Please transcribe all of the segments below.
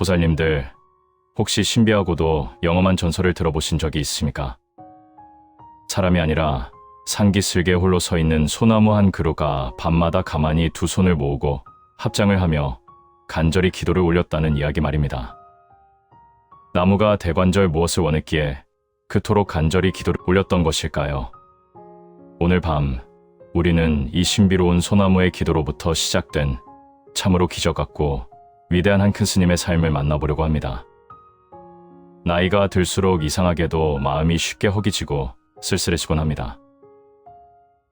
보살님들, 혹시 신비하고도 영험한 전설을 들어보신 적이 있습니까? 사람이 아니라 산기슭에 홀로 서 있는 소나무 한 그루가 밤마다 가만히 두 손을 모으고 합장을 하며 간절히 기도를 올렸다는 이야기 말입니다. 나무가 대관절 무엇을 원했기에 그토록 간절히 기도를 올렸던 것일까요? 오늘 밤 우리는 이 신비로운 소나무의 기도로부터 시작된 참으로 기적 같고 위대한 한 큰 스님의 삶을 만나보려고 합니다. 나이가 들수록 이상하게도 마음이 쉽게 허기지고 쓸쓸해지곤 합니다.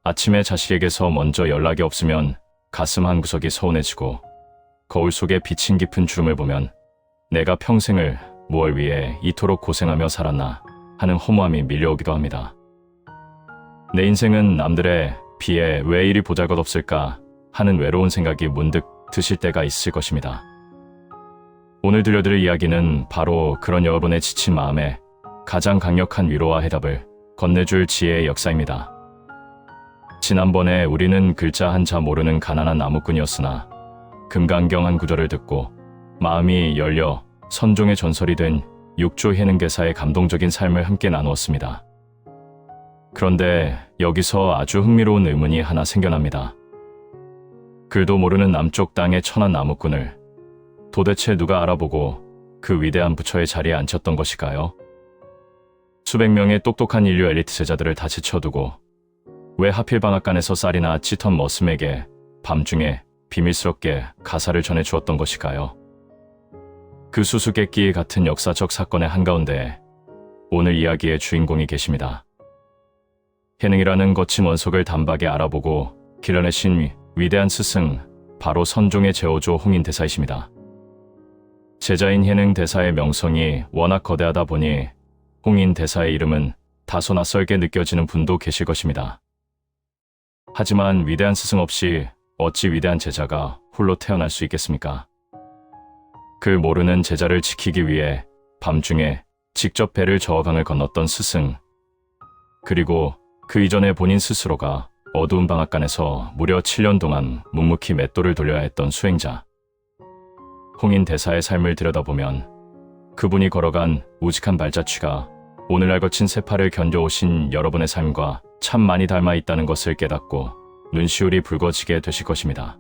아침에 자식에게서 먼저 연락이 없으면 가슴 한구석이 서운해지고 거울 속에 비친 깊은 주름을 보면 내가 평생을 무엇 위해 이토록 고생하며 살았나 하는 허무함이 밀려오기도 합니다. 내 인생은 남들의 비에 왜 이리 보잘것없을까 하는 외로운 생각이 문득 드실 때가 있을 것입니다. 오늘 들려드릴 이야기는 바로 그런 여러분의 지친 마음에 가장 강력한 위로와 해답을 건네줄 지혜의 역사입니다. 지난번에 우리는 글자 한자 모르는 가난한 나무꾼이었으나 금강경한 구절을 듣고 마음이 열려 선종의 전설이 된 육조 해능대사의 감동적인 삶을 함께 나누었습니다. 그런데 여기서 아주 흥미로운 의문이 하나 생겨납니다. 글도 모르는 남쪽 땅의 천한 나무꾼을 도대체 누가 알아보고 그 위대한 부처의 자리에 앉혔던 것일까요? 수백 명의 똑똑한 인류 엘리트 제자들을 다 제쳐두고 왜 하필 방앗간에서 쌀이나 짙은 머슴에게 밤중에 비밀스럽게 가사를 전해주었던 것일까요? 그 수수께끼 같은 역사적 사건의 한가운데 오늘 이야기의 주인공이 계십니다. 해능이라는 거친 원석을 단박에 알아보고 길러내신 위대한 스승, 바로 선종의 제오조 홍인대사이십니다. 제자인 해능대사의 명성이 워낙 거대하다 보니 홍인대사의 이름은 다소 낯설게 느껴지는 분도 계실 것입니다. 하지만 위대한 스승 없이 어찌 위대한 제자가 홀로 태어날 수 있겠습니까? 글 모르는 제자를 지키기 위해 밤중에 직접 배를 저어강을 건넜던 스승, 그리고 그 이전에 본인 스스로가 어두운 방앗간에서 무려 7년 동안 묵묵히 맷돌을 돌려야 했던 수행자. 홍인대사의 삶을 들여다보면 그분이 걸어간 우직한 발자취가 오늘날 거친 세파를 견뎌오신 여러분의 삶과 참 많이 닮아 있다는 것을 깨닫고 눈시울이 붉어지게 되실 것입니다.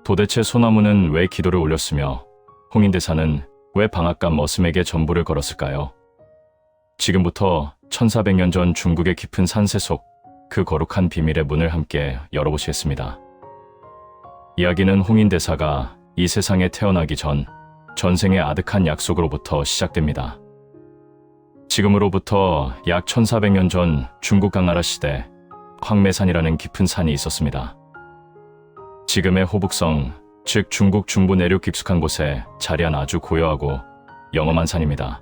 도대체 소나무는 왜 기도를 올렸으며 홍인대사는 왜 방앗간 머슴에게 전부를 걸었을까요? 지금부터 1400년 전 중국의 깊은 산세 속 그 거룩한 비밀의 문을 함께 열어보시겠습니다. 이야기는 홍인대사가 이 세상에 태어나기 전 전생의 아득한 약속으로부터 시작됩니다. 지금으로부터 약 1400년 전 중국 강나라 시대 황매산이라는 깊은 산이 있었습니다. 지금의 호북성, 즉 중국 중부 내륙 깊숙한 곳에 자리한 아주 고요하고 영험한 산입니다.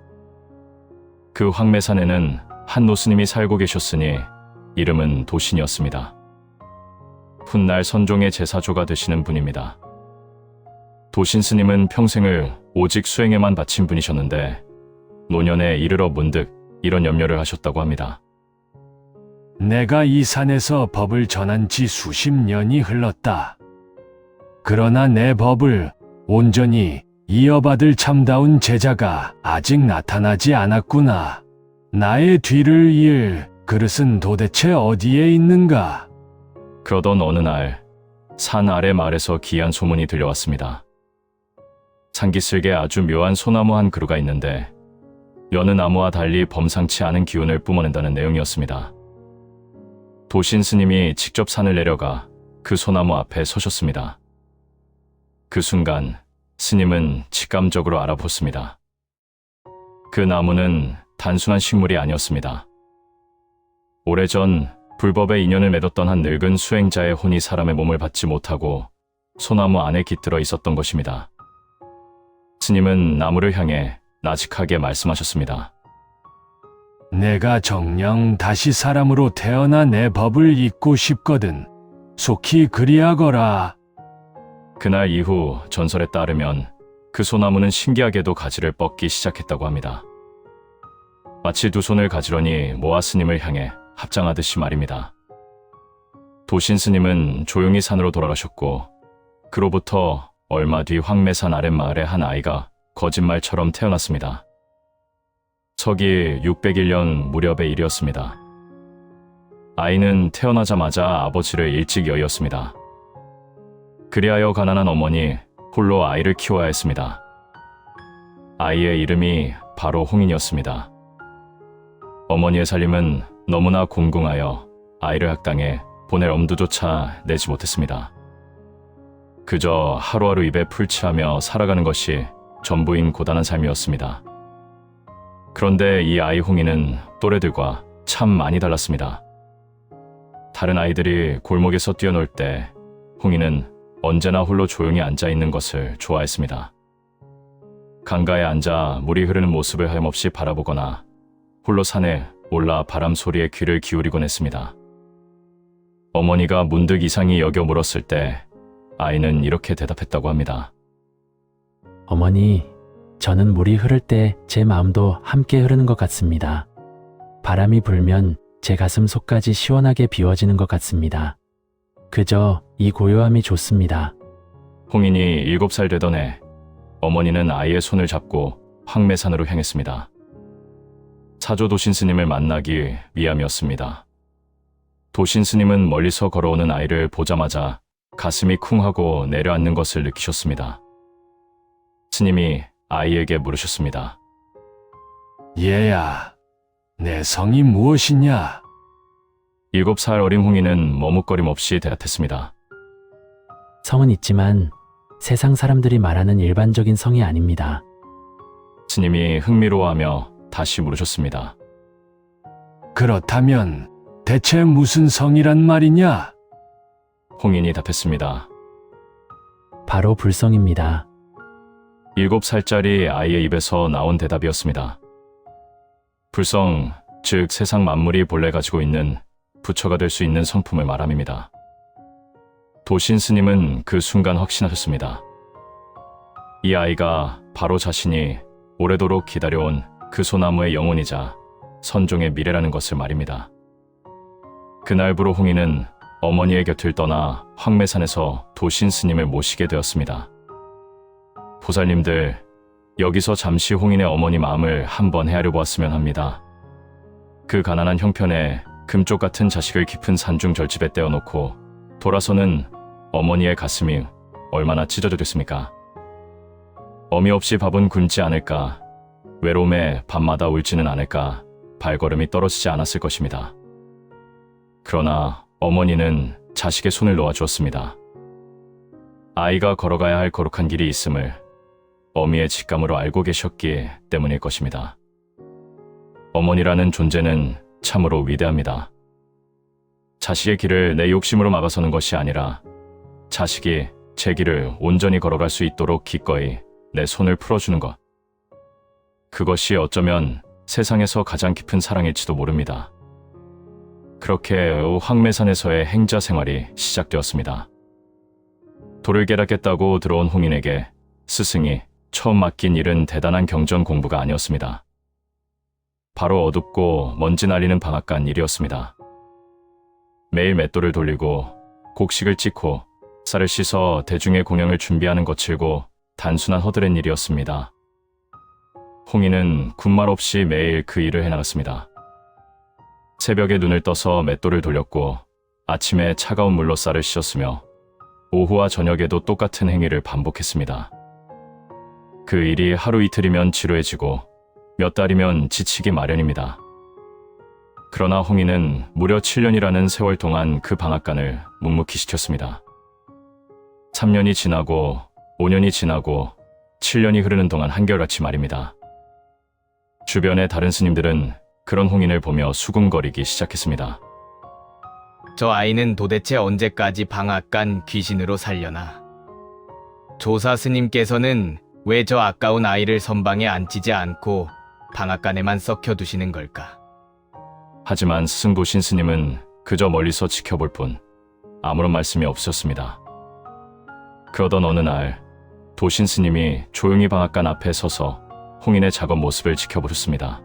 그 황매산에는 한 노스님이 살고 계셨으니 이름은 도신이었습니다. 훗날 선종의 제사조가 되시는 분입니다. 도신 스님은 평생을 오직 수행에만 바친 분이셨는데 노년에 이르러 문득 이런 염려를 하셨다고 합니다. 내가 이 산에서 법을 전한 지 수십 년이 흘렀다. 그러나 내 법을 온전히 이어받을 참다운 제자가 아직 나타나지 않았구나. 나의 뒤를 이을 그릇은 도대체 어디에 있는가? 그러던 어느 날 산 아래 마을에서 기이한 소문이 들려왔습니다. 산기슭에 아주 묘한 소나무 한 그루가 있는데 여느 나무와 달리 범상치 않은 기운을 뿜어낸다는 내용이었습니다. 도신 스님이 직접 산을 내려가 그 소나무 앞에 서셨습니다. 그 순간 스님은 직감적으로 알아봤습니다. 그 나무는 단순한 식물이 아니었습니다. 오래전 불법에 인연을 맺었던 한 늙은 수행자의 혼이 사람의 몸을 받지 못하고 소나무 안에 깃들어 있었던 것입니다. 스님은 나무를 향해 나직하게 말씀하셨습니다. 내가 정녕 다시 사람으로 태어나 내 법을 잇고 싶거든. 속히 그리하거라. 그날 이후 전설에 따르면 그 소나무는 신기하게도 가지를 뻗기 시작했다고 합니다. 마치 두 손을 가지런히 모아 스님을 향해 합장하듯이 말입니다. 도신 스님은 조용히 산으로 돌아가셨고 그로부터 얼마 뒤 황매산 아랫마을의 한 아이가 거짓말처럼 태어났습니다. 서기 601년 무렵의 일이었습니다. 아이는 태어나자마자 아버지를 일찍 여의었습니다. 그리하여 가난한 어머니 홀로 아이를 키워야 했습니다. 아이의 이름이 바로 홍인이었습니다. 어머니의 살림은 너무나 공공하여 아이를 학당에 보낼 엄두조차 내지 못했습니다. 그저 하루하루 입에 풀칠하며 살아가는 것이 전부인 고단한 삶이었습니다. 그런데 이 아이 홍이는 또래들과 참 많이 달랐습니다. 다른 아이들이 골목에서 뛰어놀 때 홍이는 언제나 홀로 조용히 앉아있는 것을 좋아했습니다. 강가에 앉아 물이 흐르는 모습을 하염없이 바라보거나 홀로 산에 올라 바람 소리에 귀를 기울이곤 했습니다. 어머니가 문득 이상히 여겨 물었을 때 아이는 이렇게 대답했다고 합니다. 어머니, 저는 물이 흐를 때 제 마음도 함께 흐르는 것 같습니다. 바람이 불면 제 가슴 속까지 시원하게 비워지는 것 같습니다. 그저 이 고요함이 좋습니다. 홍인이 7살 되던 해 어머니는 아이의 손을 잡고 황매산으로 향했습니다. 사조 도신 스님을 만나기 위함이었습니다. 도신 스님은 멀리서 걸어오는 아이를 보자마자 가슴이 쿵 하고 내려앉는 것을 느끼셨습니다. 스님이 아이에게 물으셨습니다. 얘야, 내 성이 무엇이냐? 7살 어린 홍이는 머뭇거림 없이 대답했습니다. 성은 있지만 세상 사람들이 말하는 일반적인 성이 아닙니다. 스님이 흥미로워하며 다시 물으셨습니다. 그렇다면 대체 무슨 성이란 말이냐? 홍인이 답했습니다. 바로 불성입니다. 7살짜리 아이의 입에서 나온 대답이었습니다. 불성, 즉 세상 만물이 본래 가지고 있는 부처가 될 수 있는 성품을 말함입니다. 도신 스님은 그 순간 확신하셨습니다. 이 아이가 바로 자신이 오래도록 기다려온 그 소나무의 영혼이자 선종의 미래라는 것을 말입니다. 그날부로 홍이는 어머니의 곁을 떠나 황매산에서 도신 스님을 모시게 되었습니다. 보살님들, 여기서 잠시 홍인의 어머니 마음을 한번 헤아려 보았으면 합니다. 그 가난한 형편에 금쪽 같은 자식을 깊은 산중 절집에 떼어놓고 돌아서는 어머니의 가슴이 얼마나 찢어졌겠습니까? 어미 없이 밥은 굶지 않을까, 외로움에 밤마다 울지는 않을까 발걸음이 떨어지지 않았을 것입니다. 그러나 어머니는 자식의 손을 놓아주었습니다. 아이가 걸어가야 할 거룩한 길이 있음을 어미의 직감으로 알고 계셨기 때문일 것입니다. 어머니라는 존재는 참으로 위대합니다. 자식의 길을 내 욕심으로 막아서는 것이 아니라 자식이 제 길을 온전히 걸어갈 수 있도록 기꺼이 내 손을 풀어주는 것. 그것이 어쩌면 세상에서 가장 깊은 사랑일지도 모릅니다. 그렇게 황매산에서의 행자 생활이 시작되었습니다. 돌을 깨닫겠다고 들어온 홍인에게 스승이 처음 맡긴 일은 대단한 경전 공부가 아니었습니다. 바로 어둡고 먼지 날리는 방앗간 일이었습니다. 매일 맷돌을 돌리고 곡식을 찢고 쌀을 씻어 대중의 공양을 준비하는 거칠고 단순한 허드렛 일이었습니다. 홍인은 군말 없이 매일 그 일을 해나갔습니다. 새벽에 눈을 떠서 맷돌을 돌렸고 아침에 차가운 물로 쌀을 씻었으며 오후와 저녁에도 똑같은 행위를 반복했습니다. 그 일이 하루 이틀이면 지루해지고 몇 달이면 지치기 마련입니다. 그러나 홍인은 무려 7년이라는 세월 동안 그 방앗간을 묵묵히 지켰습니다. 3년이 지나고 5년이 지나고 7년이 흐르는 동안 한결같이 말입니다. 주변의 다른 스님들은 그런 홍인을 보며 수군거리기 시작했습니다. 저 아이는 도대체 언제까지 방앗간 귀신으로 살려나? 조사 스님께서는 왜 저 아까운 아이를 선방에 앉히지 않고 방앗간에만 썩혀두시는 걸까? 하지만 스승 도신 스님은 그저 멀리서 지켜볼 뿐 아무런 말씀이 없었습니다. 그러던 어느 날 도신 스님이 조용히 방앗간 앞에 서서 홍인의 작업 모습을 지켜보셨습니다.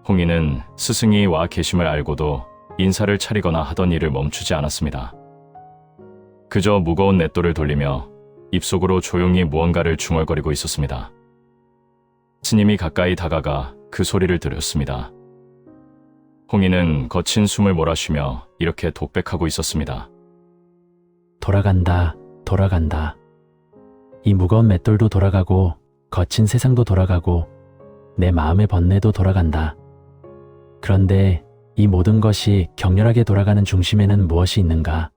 홍인은 스승이 와 계심을 알고도 인사를 차리거나 하던 일을 멈추지 않았습니다. 그저 무거운 맷돌을 돌리며 입속으로 조용히 무언가를 중얼거리고 있었습니다. 스님이 가까이 다가가 그 소리를 들었습니다. 홍인은 거친 숨을 몰아쉬며 이렇게 독백하고 있었습니다. 돌아간다, 돌아간다. 이 무거운 맷돌도 돌아가고 거친 세상도 돌아가고 내 마음의 번뇌도 돌아간다. 그런데 이 모든 것이 격렬하게 돌아가는 중심에는 무엇이 있는가?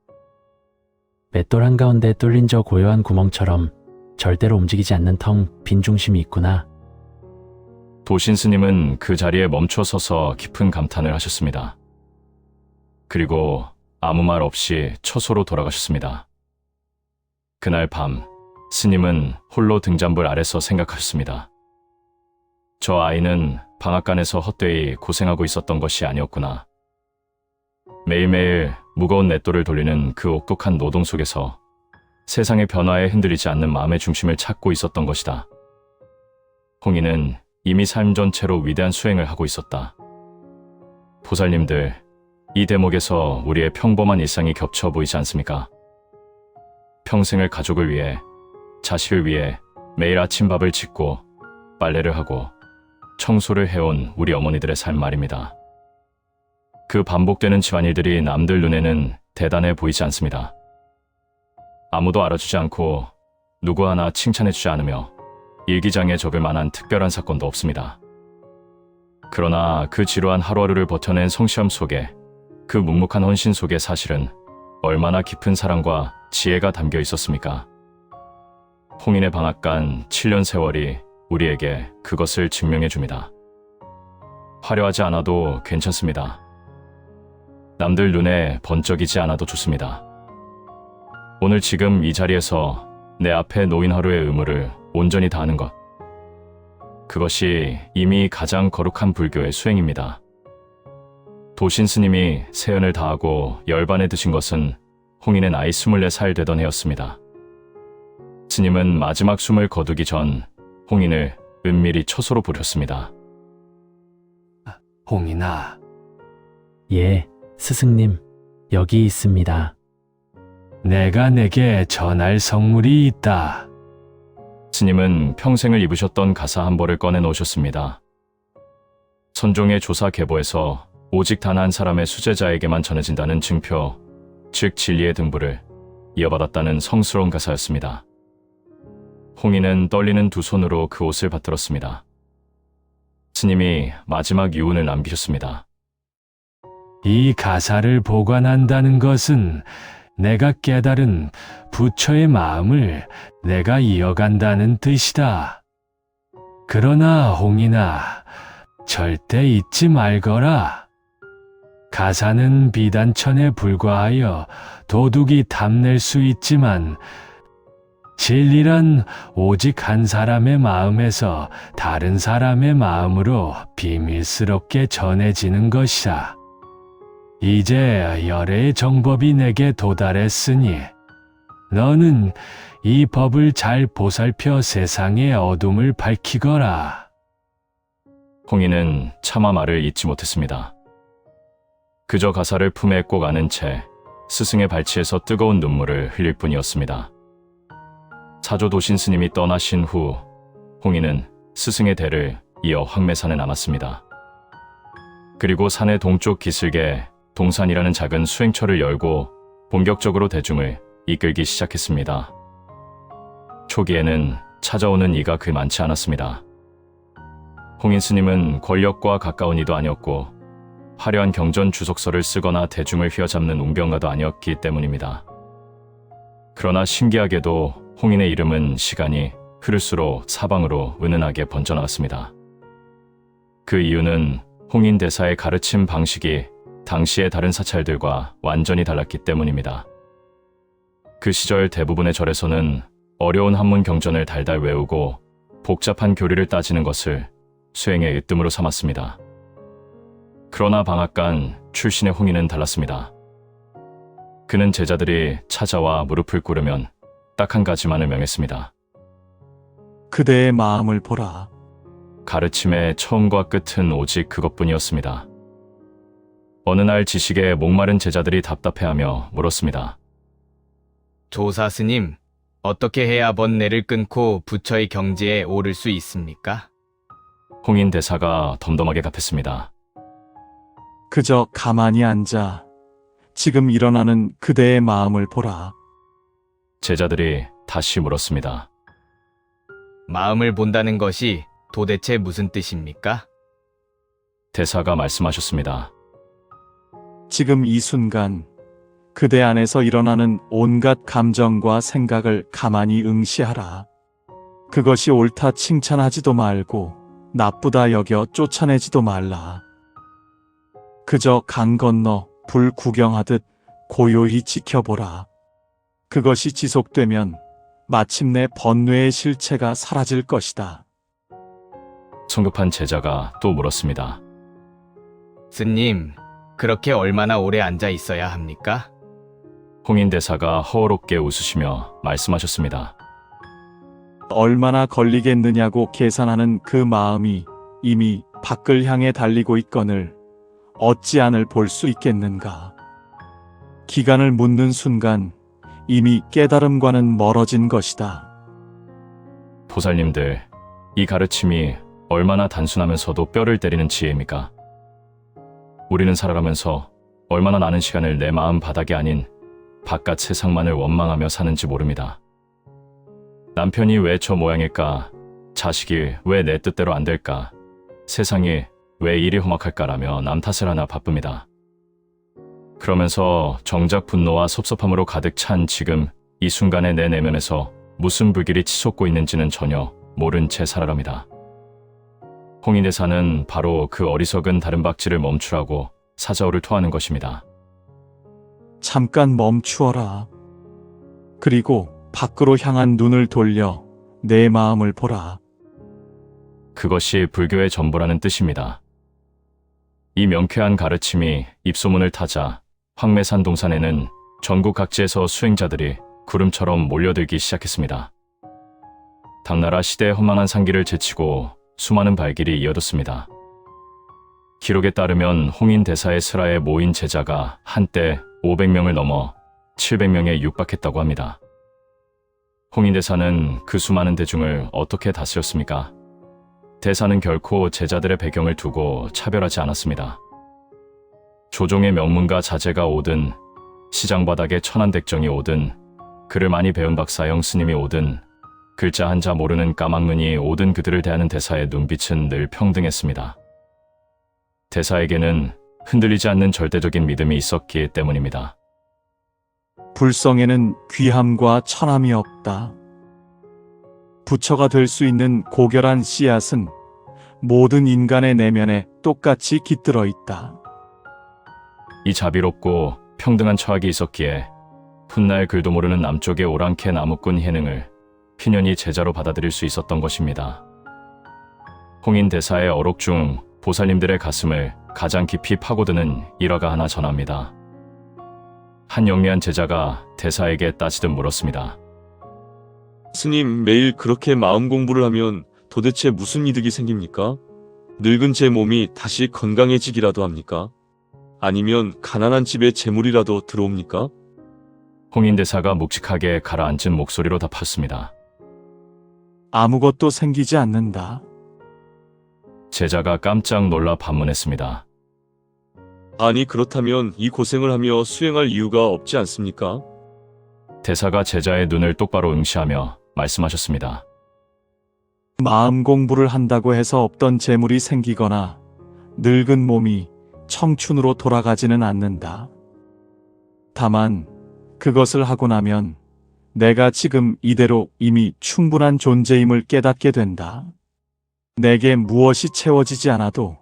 맷돌 한가운데 뚫린 저 고요한 구멍처럼 절대로 움직이지 않는 텅 빈 중심이 있구나. 도신 스님은 그 자리에 멈춰 서서 깊은 감탄을 하셨습니다. 그리고 아무 말 없이 처소로 돌아가셨습니다. 그날 밤, 스님은 홀로 등잔불 아래서 생각하셨습니다. 저 아이는 방앗간에서 헛되이 고생하고 있었던 것이 아니었구나. 매일매일 무거운 맷돌을 돌리는 그 혹독한 노동 속에서 세상의 변화에 흔들리지 않는 마음의 중심을 찾고 있었던 것이다. 홍인은 이미 삶 전체로 위대한 수행을 하고 있었다. 보살님들, 이 대목에서 우리의 평범한 일상이 겹쳐 보이지 않습니까? 평생을 가족을 위해, 자식을 위해 매일 아침밥을 짓고 빨래를 하고 청소를 해온 우리 어머니들의 삶 말입니다. 그 반복되는 집안일들이 남들 눈에는 대단해 보이지 않습니다. 아무도 알아주지 않고 누구 하나 칭찬해주지 않으며 일기장에 적을 만한 특별한 사건도 없습니다. 그러나 그 지루한 하루하루를 버텨낸 성실함 속에, 그 묵묵한 헌신 속에 사실은 얼마나 깊은 사랑과 지혜가 담겨 있었습니까? 홍인의 방앗간 7년 세월이 우리에게 그것을 증명해 줍니다. 화려하지 않아도 괜찮습니다. 남들 눈에 번쩍이지 않아도 좋습니다. 오늘 지금 이 자리에서 내 앞에 놓인 하루의 의무를 온전히 다하는 것. 그것이 이미 가장 거룩한 불교의 수행입니다. 도신 스님이 세연을 다하고 열반에 드신 것은 홍인의 나이 24살 되던 해였습니다. 스님은 마지막 숨을 거두기 전 홍인을 은밀히 처소로 부렸습니다. 홍인아, 예, 스승님, 여기 있습니다. 내가 내게 전할 성물이 있다. 스님은 평생을 입으셨던 가사 한 벌을 꺼내 놓으셨습니다. 선종의 조사 계보에서 오직 단 한 사람의 수제자에게만 전해진다는 증표, 즉 진리의 등부를 이어받았다는 성스러운 가사였습니다. 홍인은 떨리는 두 손으로 그 옷을 받들었습니다. 스님이 마지막 유언을 남기셨습니다. 이 가사를 보관한다는 것은 내가 깨달은 부처의 마음을 내가 이어간다는 뜻이다. 그러나 홍인아, 절대 잊지 말거라. 가사는 비단천에 불과하여 도둑이 탐낼 수 있지만 진리란 오직 한 사람의 마음에서 다른 사람의 마음으로 비밀스럽게 전해지는 것이다. 이제 열애의 정법이 내게 도달했으니 너는 이 법을 잘 보살펴 세상의 어둠을 밝히거라. 홍인은 차마 말을 잊지 못했습니다. 그저 가사를 품에 꼭 안은 채 스승의 발치에서 뜨거운 눈물을 흘릴 뿐이었습니다. 사조 도신 스님이 떠나신 후 홍인은 스승의 대를 이어 황매산에 남았습니다. 그리고 산의 동쪽 기슭에 동산이라는 작은 수행처를 열고 본격적으로 대중을 이끌기 시작했습니다. 초기에는 찾아오는 이가 그리 많지 않았습니다. 홍인 스님은 권력과 가까운 이도 아니었고 화려한 경전 주석서를 쓰거나 대중을 휘어잡는 웅변가도 아니었기 때문입니다. 그러나 신기하게도 홍인의 이름은 시간이 흐를수록 사방으로 은은하게 번져나갔습니다. 그 이유는 홍인 대사의 가르침 방식이 당시의 다른 사찰들과 완전히 달랐기 때문입니다. 그 시절 대부분의 절에서는 어려운 한문 경전을 달달 외우고 복잡한 교리를 따지는 것을 수행의 으뜸으로 삼았습니다. 그러나 방앗간 출신의 홍인은 달랐습니다. 그는 제자들이 찾아와 무릎을 꿇으면 딱 한 가지만을 명했습니다. 그대의 마음을 보라. 가르침의 처음과 끝은 오직 그것뿐이었습니다. 어느 날 지식에 목마른 제자들이 답답해하며 물었습니다. 조사 스님, 어떻게 해야 번뇌를 끊고 부처의 경지에 오를 수 있습니까? 홍인 대사가 덤덤하게 답했습니다. 그저 가만히 앉아 지금 일어나는 그대의 마음을 보라. 제자들이 다시 물었습니다. 마음을 본다는 것이 도대체 무슨 뜻입니까? 대사가 말씀하셨습니다. 지금 이 순간 그대 안에서 일어나는 온갖 감정과 생각을 가만히 응시하라. 그것이 옳다 칭찬하지도 말고 나쁘다 여겨 쫓아내지도 말라. 그저 강 건너 불 구경하듯 고요히 지켜보라. 그것이 지속되면 마침내 번뇌의 실체가 사라질 것이다. 성급한 제자가 또 물었습니다. 스님, 그렇게 얼마나 오래 앉아 있어야 합니까? 홍인 대사가 허어롭게 웃으시며 말씀하셨습니다. 얼마나 걸리겠느냐고 계산하는 그 마음이 이미 밖을 향해 달리고 있거늘 어찌 안을 볼 수 있겠는가. 기간을 묻는 순간 이미 깨달음과는 멀어진 것이다. 보살님들, 이 가르침이 얼마나 단순하면서도 뼈를 때리는 지혜입니까? 우리는 살아가면서 얼마나 많은 시간을 내 마음 바닥이 아닌 바깥 세상만을 원망하며 사는지 모릅니다. 남편이 왜 저 모양일까? 자식이 왜 내 뜻대로 안 될까? 세상이 왜 이리 험악할까라며 남 탓을 하나 바쁩니다. 그러면서 정작 분노와 섭섭함으로 가득 찬 지금 이 순간의 내 내면에서 무슨 불길이 치솟고 있는지는 전혀 모른 채 살아갑니다. 홍인 대사는 바로 그 어리석은 다른박질을 멈추라고 사자오를 토하는 것입니다. 잠깐 멈추어라. 그리고 밖으로 향한 눈을 돌려 내 마음을 보라. 그것이 불교의 전부라는 뜻입니다. 이 명쾌한 가르침이 입소문을 타자 황매산 동산에는 전국 각지에서 수행자들이 구름처럼 몰려들기 시작했습니다. 당나라 시대의 험난한 상기를 제치고 수많은 발길이 이어졌습니다. 기록에 따르면 홍인 대사의 슬하에 모인 제자가 한때 500명을 넘어 700명에 육박했다고 합니다. 홍인 대사는 그 수많은 대중을 어떻게 다스렸습니까? 대사는 결코 제자들의 배경을 두고 차별하지 않았습니다. 조종의 명문가 자제가 오든 시장 바닥에 천안백정이 오든 글을 많이 배운 박사형 스님이 오든 글자 한자 모르는 까막눈이 오든 그들을 대하는 대사의 눈빛은 늘 평등했습니다. 대사에게는 흔들리지 않는 절대적인 믿음이 있었기 때문입니다. 불성에는 귀함과 천함이 없다. 부처가 될 수 있는 고결한 씨앗은 모든 인간의 내면에 똑같이 깃들어 있다. 이 자비롭고 평등한 처학이 있었기에 훗날 글도 모르는 남쪽의 오랑캐 나무꾼 해능을 희년히 제자로 받아들일 수 있었던 것입니다. 홍인 대사의 어록 중 보살님들의 가슴을 가장 깊이 파고드는 일화가 하나 전합니다. 한 영리한 제자가 대사에게 따지듯 물었습니다. 스님, 매일 그렇게 마음 공부를 하면 도대체 무슨 이득이 생깁니까? 늙은 제 몸이 다시 건강해지기라도 합니까? 아니면 가난한 집에 재물이라도 들어옵니까? 홍인 대사가 묵직하게 가라앉은 목소리로 답했습니다. 아무것도 생기지 않는다. 제자가 깜짝 놀라 반문했습니다. 아니, 그렇다면 이 고생을 하며 수행할 이유가 없지 않습니까? 대사가 제자의 눈을 똑바로 응시하며 말씀하셨습니다. 마음 공부를 한다고 해서 없던 재물이 생기거나 늙은 몸이 청춘으로 돌아가지는 않는다. 다만 그것을 하고 나면 내가 지금 이대로 이미 충분한 존재임을 깨닫게 된다. 내게 무엇이 채워지지 않아도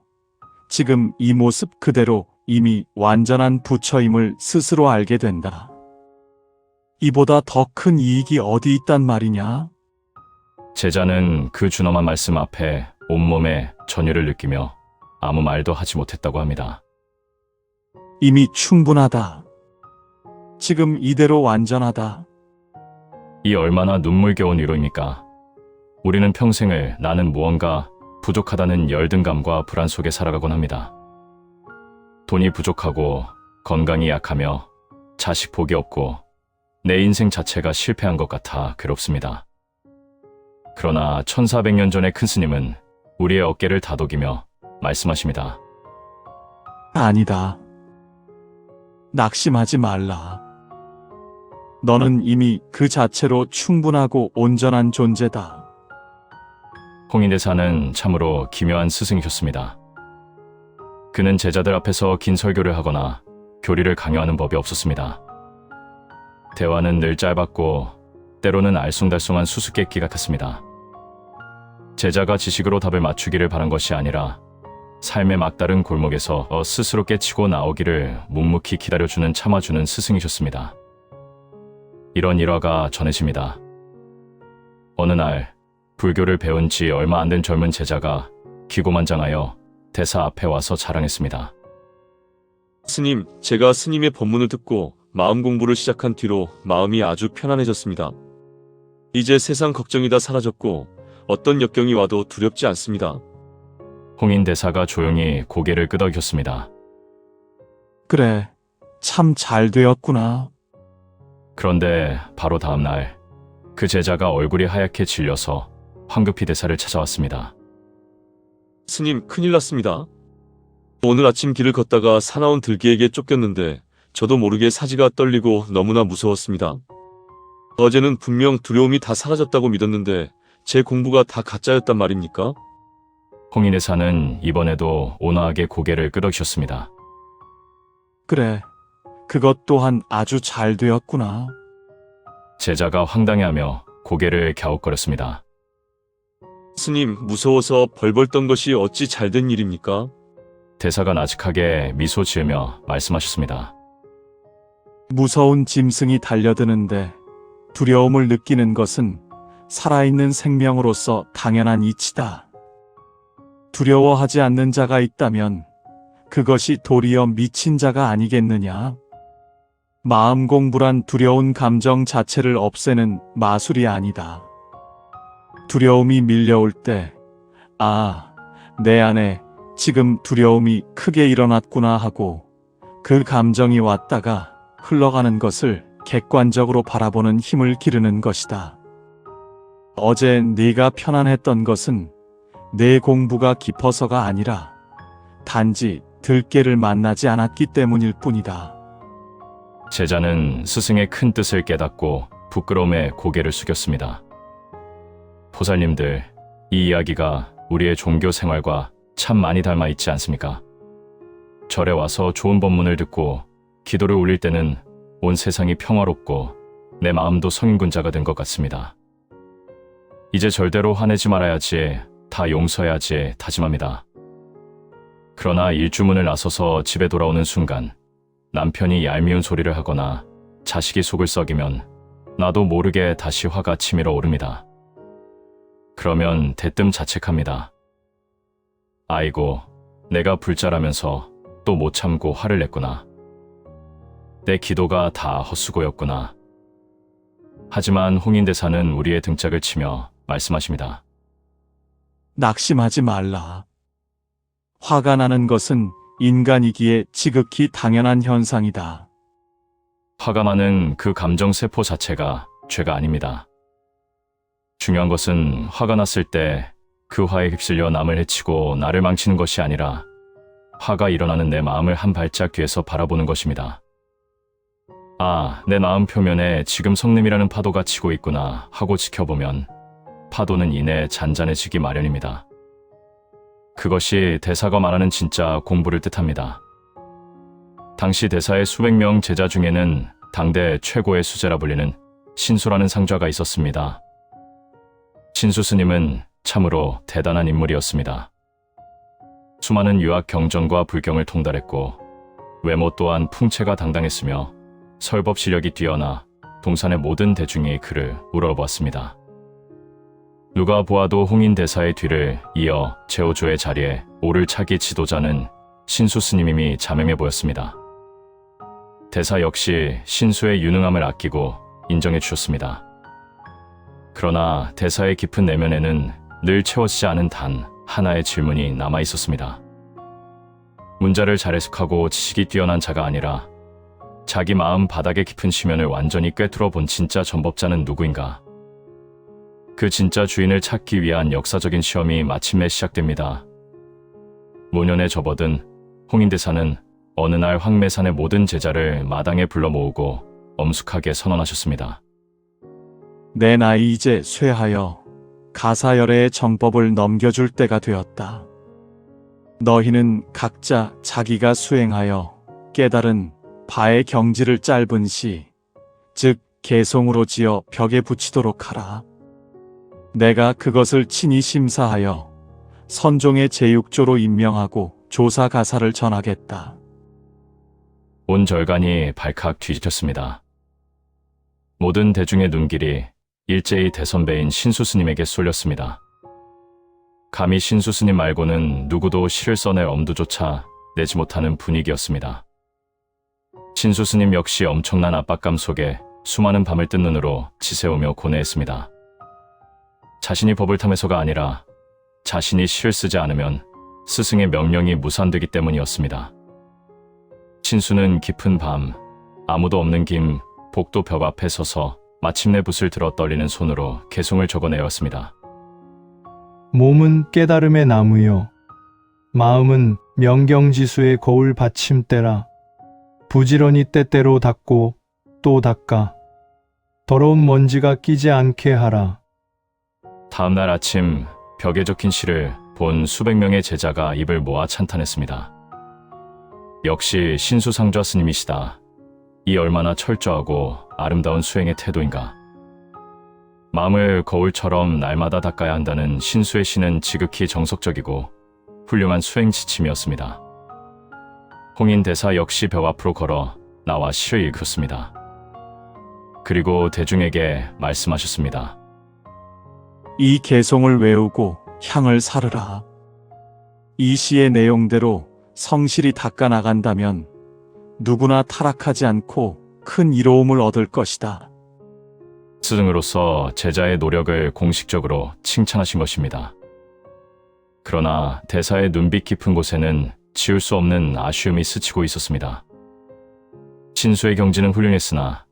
지금 이 모습 그대로 이미 완전한 부처임을 스스로 알게 된다. 이보다 더 큰 이익이 어디 있단 말이냐? 제자는 그 준엄한 말씀 앞에 온몸에 전율을 느끼며 아무 말도 하지 못했다고 합니다. 이미 충분하다. 지금 이대로 완전하다. 이 얼마나 눈물겨운 위로입니까? 우리는 평생을 나는 무언가 부족하다는 열등감과 불안 속에 살아가곤 합니다. 돈이 부족하고 건강이 약하며 자식 복이 없고 내 인생 자체가 실패한 것 같아 괴롭습니다. 그러나 1400년 전의 큰 스님은 우리의 어깨를 다독이며 말씀하십니다. 아니다. 낙심하지 말라. 너는 이미 그 자체로 충분하고 온전한 존재다. 홍인대사는 참으로 기묘한 스승이셨습니다. 그는 제자들 앞에서 긴 설교를 하거나 교리를 강요하는 법이 없었습니다. 대화는 늘 짧았고 때로는 알쏭달쏭한 수수께끼 같았습니다. 제자가 지식으로 답을 맞추기를 바란 것이 아니라 삶의 막다른 골목에서 스스로 깨치고 나오기를 묵묵히 기다려주는 참아주는 스승이셨습니다. 이런 일화가 전해집니다. 어느 날 불교를 배운 지 얼마 안 된 젊은 제자가 기고만장하여 대사 앞에 와서 자랑했습니다. 스님, 제가 스님의 법문을 듣고 마음 공부를 시작한 뒤로 마음이 아주 편안해졌습니다. 이제 세상 걱정이 다 사라졌고 어떤 역경이 와도 두렵지 않습니다. 홍인대사가 조용히 고개를 끄덕였습니다. 그래, 참 잘 되었구나. 그런데 바로 다음 날 그 제자가 얼굴이 하얗게 질려서 황급히 대사를 찾아왔습니다. 스님, 큰일 났습니다. 오늘 아침 길을 걷다가 사나운 들개에게 쫓겼는데 저도 모르게 사지가 떨리고 너무나 무서웠습니다. 어제는 분명 두려움이 다 사라졌다고 믿었는데 제 공부가 다 가짜였단 말입니까? 홍인대사는 이번에도 온화하게 고개를 끄덕이셨습니다. 그래, 그것 또한 아주 잘 되었구나. 제자가 황당해하며 고개를 갸웃거렸습니다. 스님, 무서워서 벌벌 떤 것이 어찌 잘된 일입니까? 대사가 나직하게 미소 지으며 말씀하셨습니다. 무서운 짐승이 달려드는데 두려움을 느끼는 것은 살아있는 생명으로서 당연한 이치다. 두려워하지 않는 자가 있다면 그것이 도리어 미친 자가 아니겠느냐? 마음 공부란 두려운 감정 자체를 없애는 마술이 아니다. 두려움이 밀려올 때, 아, 내 안에 지금 두려움이 크게 일어났구나 하고 그 감정이 왔다가 흘러가는 것을 객관적으로 바라보는 힘을 기르는 것이다. 어제 네가 편안했던 것은 내 공부가 깊어서가 아니라 단지 들깨를 만나지 않았기 때문일 뿐이다. 제자는 스승의 큰 뜻을 깨닫고 부끄러움에 고개를 숙였습니다. 보살님들, 이 이야기가 우리의 종교 생활과 참 많이 닮아 있지 않습니까? 절에 와서 좋은 법문을 듣고 기도를 올릴 때는 온 세상이 평화롭고 내 마음도 성인군자가 된 것 같습니다. 이제 절대로 화내지 말아야지, 다 용서해야지 다짐합니다. 그러나 일주문을 나서서 집에 돌아오는 순간 남편이 얄미운 소리를 하거나 자식이 속을 썩이면 나도 모르게 다시 화가 치밀어 오릅니다. 그러면 대뜸 자책합니다. 아이고, 내가 불자라면서 또 못 참고 화를 냈구나. 내 기도가 다 헛수고였구나. 하지만 홍인대사는 우리의 등짝을 치며 말씀하십니다. 낙심하지 말라. 화가 나는 것은 인간이기에 지극히 당연한 현상이다. 화가 나는 그 감정세포 자체가 죄가 아닙니다. 중요한 것은 화가 났을 때 그 화에 휩쓸려 남을 해치고 나를 망치는 것이 아니라 화가 일어나는 내 마음을 한 발짝 뒤에서 바라보는 것입니다. 아, 내 마음 표면에 지금 성냄이라는 파도가 치고 있구나 하고 지켜보면 파도는 이내 잔잔해지기 마련입니다. 그것이 대사가 말하는 진짜 공부를 뜻합니다. 당시 대사의 수백 명 제자 중에는 당대 최고의 수재라 불리는 신수라는 상좌가 있었습니다. 신수 스님은 참으로 대단한 인물이었습니다. 수많은 유학 경전과 불경을 통달했고 외모 또한 풍채가 당당했으며 설법 실력이 뛰어나 동산의 모든 대중이 그를 우러러보았습니다. 누가 보아도 홍인대사의 뒤를 이어 제오조의 자리에 오를 차기 지도자는 신수 스님임이 자명해 보였습니다. 대사 역시 신수의 유능함을 아끼고 인정해 주셨습니다. 그러나 대사의 깊은 내면에는 늘 채워지지 않은 단 하나의 질문이 남아 있었습니다. 문자를 잘 해석하고 지식이 뛰어난 자가 아니라 자기 마음 바닥의 깊은 심연을 완전히 꿰뚫어 본 진짜 전법자는 누구인가? 그 진짜 주인을 찾기 위한 역사적인 시험이 마침내 시작됩니다. 모년에 접어든 홍인대사는 어느 날 황매산의 모든 제자를 마당에 불러 모으고 엄숙하게 선언하셨습니다. 내 나이 이제 쇠하여 가사열애의 정법을 넘겨줄 때가 되었다. 너희는 각자 자기가 수행하여 깨달은 바의 경지를 짧은 시, 즉 개송으로 지어 벽에 붙이도록 하라. 내가 그것을 친히 심사하여 선종의 제6조로 임명하고 조사 가사를 전하겠다. 온 절간이 발칵 뒤집혔습니다. 모든 대중의 눈길이 일제히 대선배인 신수스님에게 쏠렸습니다. 감히 신수스님 말고는 누구도 시를 써낼 엄두조차 내지 못하는 분위기였습니다. 신수스님 역시 엄청난 압박감 속에 수많은 밤을 뜬 눈으로 지새우며 고뇌했습니다. 자신이 법을 탐해서가 아니라 자신이 시를 쓰지 않으면 스승의 명령이 무산되기 때문이었습니다. 신수는 깊은 밤, 아무도 없는 김 복도 벽 앞에 서서 마침내 붓을 들어 떨리는 손으로 개송을 적어내었습니다. 몸은 깨달음의 나무요, 마음은 명경지수의 거울 받침대라. 부지런히 때때로 닦고 또 닦아 더러운 먼지가 끼지 않게 하라. 다음날 아침 벽에 적힌 시를 본 수백 명의 제자가 입을 모아 찬탄했습니다. 역시 신수상좌 스님이시다. 이 얼마나 철저하고 아름다운 수행의 태도인가. 마음을 거울처럼 날마다 닦아야 한다는 신수의 시는 지극히 정석적이고 훌륭한 수행 지침이었습니다. 홍인대사 역시 벽 앞으로 걸어 나와 시를 읽었습니다. 그리고 대중에게 말씀하셨습니다. 이 개송을 외우고 향을 사르라. 이 시의 내용대로 성실히 닦아 나간다면 누구나 타락하지 않고 큰 이로움을 얻을 것이다. 스승으로서 제자의 노력을 공식적으로 칭찬하신 것입니다. 그러나 대사의 눈빛 깊은 곳에는 지울 수 없는 아쉬움이 스치고 있었습니다. 신수의 경지는 훌륭했으나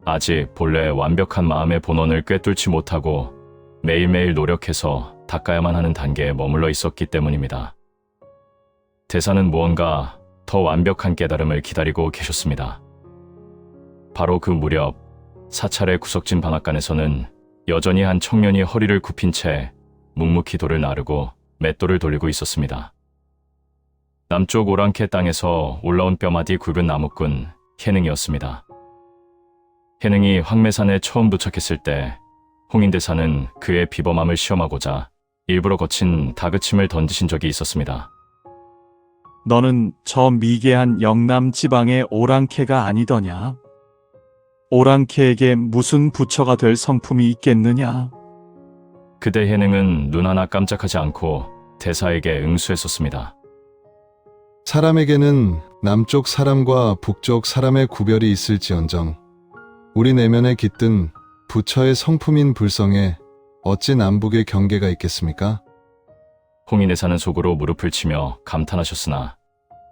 아직 본래 완벽한 마음의 본원을 꿰뚫지 못하고 매일매일 노력해서 닦아야만 하는 단계에 머물러 있었기 때문입니다. 대사는 무언가 더 완벽한 깨달음을 기다리고 계셨습니다. 바로 그 무렵 사찰의 구석진 방앗간에서는 여전히 한 청년이 허리를 굽힌 채 묵묵히 돌을 나르고 맷돌을 돌리고 있었습니다. 남쪽 오랑캐 땅에서 올라온 뼈마디 굵은 나무꾼 해능이었습니다. 해능이 황매산에 처음 도착했을 때 홍인대사는 그의 비범함을 시험하고자 일부러 거친 다그침을 던지신 적이 있었습니다. 너는 저 미개한 영남 지방의 오랑캐가 아니더냐? 오랑캐에게 무슨 부처가 될 성품이 있겠느냐? 그대 해능은 눈 하나 깜짝하지 않고 대사에게 응수했었습니다. 사람에게는 남쪽 사람과 북쪽 사람의 구별이 있을지언정 우리 내면에 깃든 부처의 성품인 불성에 어찌 남북의 경계가 있겠습니까? 홍인대사는 속으로 무릎을 치며 감탄하셨으나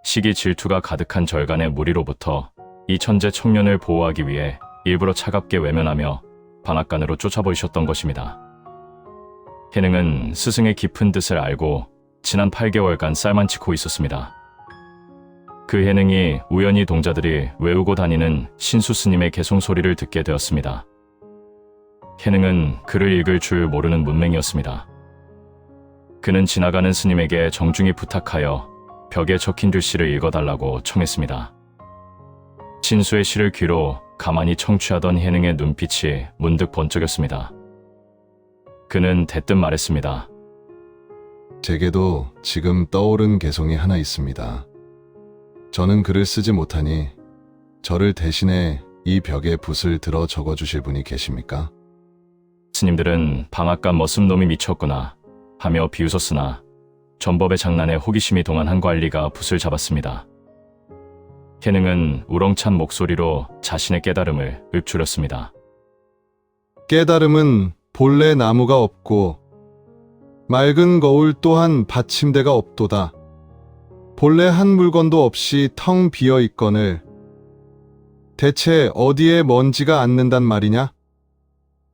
시기 질투가 가득한 절간의 무리로부터 이 천재 청년을 보호하기 위해 일부러 차갑게 외면하며 방앗간으로 쫓아버리셨던 것입니다. 해능은 스승의 깊은 뜻을 알고 지난 8개월간 쌀만 치고 있었습니다. 그 해능이 우연히 동자들이 외우고 다니는 신수스님의 개송 소리를 듣게 되었습니다. 해능은 글을 읽을 줄 모르는 문맹이었습니다. 그는 지나가는 스님에게 정중히 부탁하여 벽에 적힌 글씨를 읽어달라고 청했습니다. 신수의 시를 귀로 가만히 청취하던 해능의 눈빛이 문득 번쩍였습니다. 그는 대뜸 말했습니다. 제게도 지금 떠오른 개송이 하나 있습니다. 저는 글을 쓰지 못하니 저를 대신해 이 벽에 붓을 들어 적어주실 분이 계십니까? 스님들은 방앗간 머슴놈이 미쳤구나 하며 비웃었으나 전법의 장난에 호기심이 동한 한 관리가 붓을 잡았습니다. 해능은 우렁찬 목소리로 자신의 깨달음을 읊조렸습니다. 깨달음은 본래 나무가 없고 맑은 거울 또한 받침대가 없도다. 본래 한 물건도 없이 텅 비어 있거늘 대체 어디에 먼지가 앉는단 말이냐?